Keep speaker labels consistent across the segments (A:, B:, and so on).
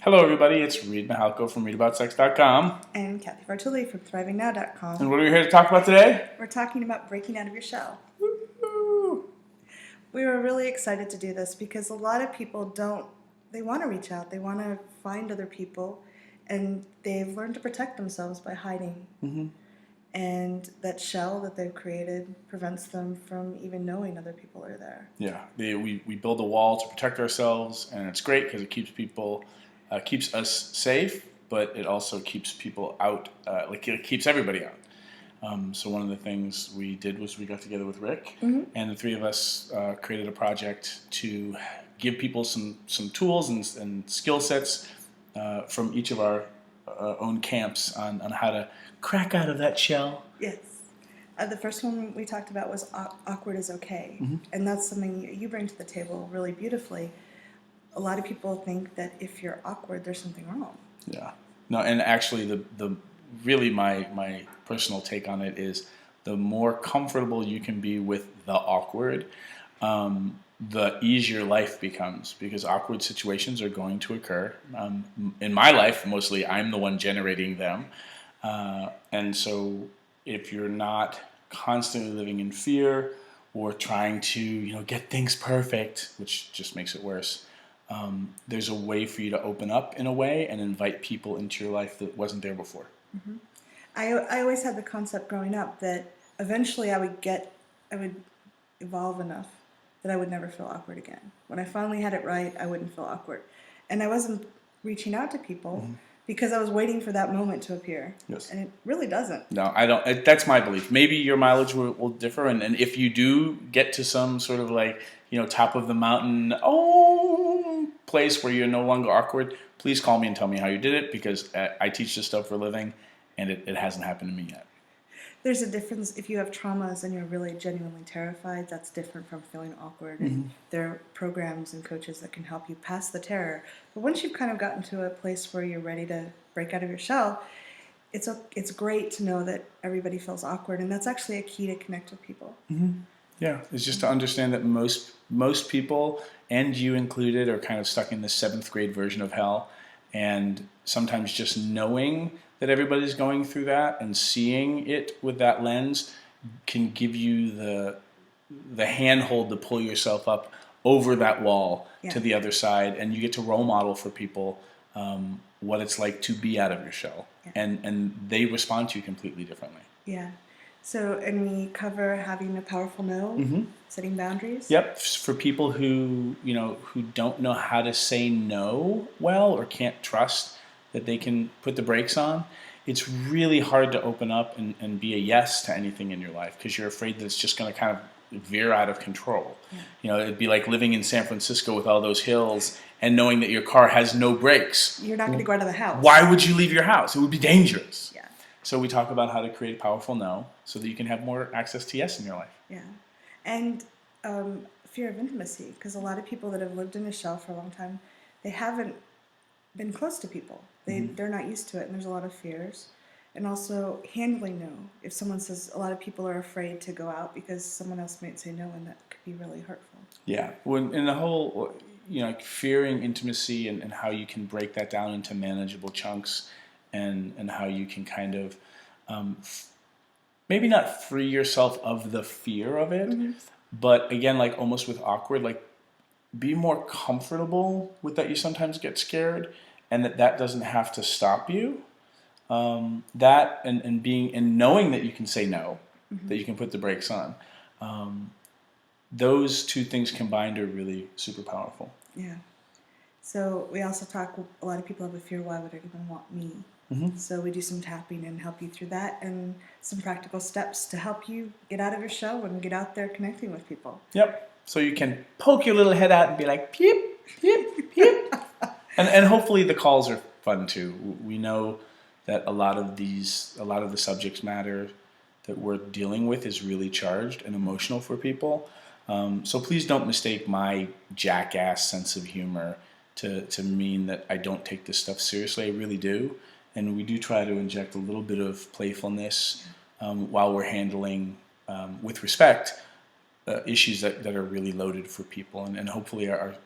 A: Hello, everybody. It's Reid Mihalko from readaboutsex.com.
B: And Cathy Vartuli from thrivingnow.com.
A: And what are we here to talk about today?
B: We're talking about breaking out of your shell.
A: Woo-hoo.
B: We were really excited to do this because a lot of people they want to reach out, they want to find other people, and they've learned to protect themselves by hiding.
A: Mm-hmm.
B: And that shell that they've created prevents them from even knowing other people are there.
A: Yeah, we build a wall to protect ourselves, and it's great because it keeps us safe, but it also keeps people out, it keeps everybody out. So one of the things we did was we got together with Rick, and the three of us created a project to give people some tools and skill sets from each of our own camps on how to crack out of that shell.
B: Yes. The first one we talked about was awkward is okay. And that's something you bring to the table really beautifully. A lot of people think that if you're awkward, there's something wrong.
A: Yeah. No, and actually the really my personal take on it is the more comfortable you can be with the awkward, the easier life becomes, because awkward situations are going to occur. In my life, mostly I'm the one generating them. And so if you're not constantly living in fear or trying to, get things perfect, which just makes it worse, there's a way for you to open up in a way and invite people into your life that wasn't there before.
B: Mm-hmm. I always had the concept growing up that eventually I would evolve enough that I would never feel awkward again. When I finally had it right, I wouldn't feel awkward. And I wasn't reaching out to people because I was waiting for that moment to appear.
A: Yes.
B: And it really doesn't.
A: No, I don't. That's my belief. Maybe your mileage will differ. And if you do get to some sort of top of the mountain, place where you're no longer awkward, please call me and tell me how you did it, because I teach this stuff for a living, and it hasn't happened to me yet.
B: There's a difference if you have traumas and you're really genuinely terrified. That's different from feeling awkward. And there are programs and coaches that can help you pass the terror. But once you've kind of gotten to a place where you're ready to break out of your shell, it's great to know that everybody feels awkward, and that's actually a key to connect with people.
A: Yeah, it's just to understand that most people, and you included, are kind of stuck in the 7th grade version of hell, and sometimes just knowing that everybody's going through that and seeing it with that lens can give you the handhold to pull yourself up over that wall to the other side, and you get to role model for people what it's like to be out of your shell, and they respond to you completely differently.
B: Yeah. So, and we cover having a powerful no, setting boundaries.
A: Yep. For people who don't know how to say no well, or can't trust that they can put the brakes on, it's really hard to open up and be a yes to anything in your life, because you're afraid that it's just going to kind of veer out of control. Yeah. It'd be like living in San Francisco with all those hills and knowing that your car has no brakes.
B: You're not going to go out of the house.
A: Why would you leave your house? It would be dangerous.
B: Yeah.
A: So we talk about how to create a powerful no so that you can have more access to yes in your life.
B: Yeah. And fear of intimacy, because a lot of people that have lived in a shell for a long time, they haven't been close to people. They're not used to it, and there's a lot of fears. And also handling no. If someone says, a lot of people are afraid to go out because someone else might say no, and that could be really hurtful.
A: Yeah. In the whole, fearing intimacy and how you can break that down into manageable chunks, and how you can kind of maybe not free yourself of the fear of it, but again, like almost with awkward, be more comfortable with that you sometimes get scared, and that doesn't have to stop you. That and being and knowing that you can say no, that you can put the brakes on. Those two things combined are really super powerful.
B: Yeah. So we also talk, a lot of people have a fear, why would anyone want me? So we do some tapping and help you through that, and some practical steps to help you get out of your shell and get out there connecting with people.
A: Yep. So you can poke your little head out and be like, peep, peep, peep. and hopefully the calls are fun too. We know that a lot of the subject matter that we're dealing with is really charged and emotional for people. So please don't mistake my jackass sense of humor to mean that I don't take this stuff seriously. I really do. And we do try to inject a little bit of playfulness while we're handling, with respect, issues that are really loaded for people. And hopefully our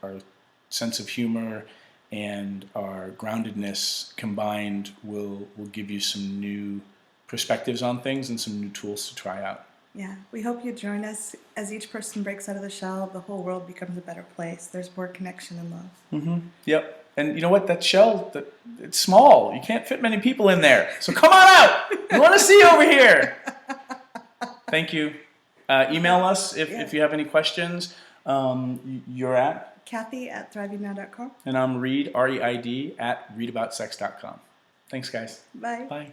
A: sense of humor and our groundedness combined will give you some new perspectives on things and some new tools to try out.
B: Yeah, we hope you join us. As each person breaks out of the shell, the whole world becomes a better place. There's more connection and love.
A: Mm-hmm. Yep. And you know what? That shell, it's small. You can't fit many people in there. So come on out. We want to see you over here. Thank you. Email us if you have any questions. You're at?
B: Cathy at thrivingnow.com.
A: And I'm Reid, Reid, at readaboutsex.com. Thanks, guys.
B: Bye.
A: Bye.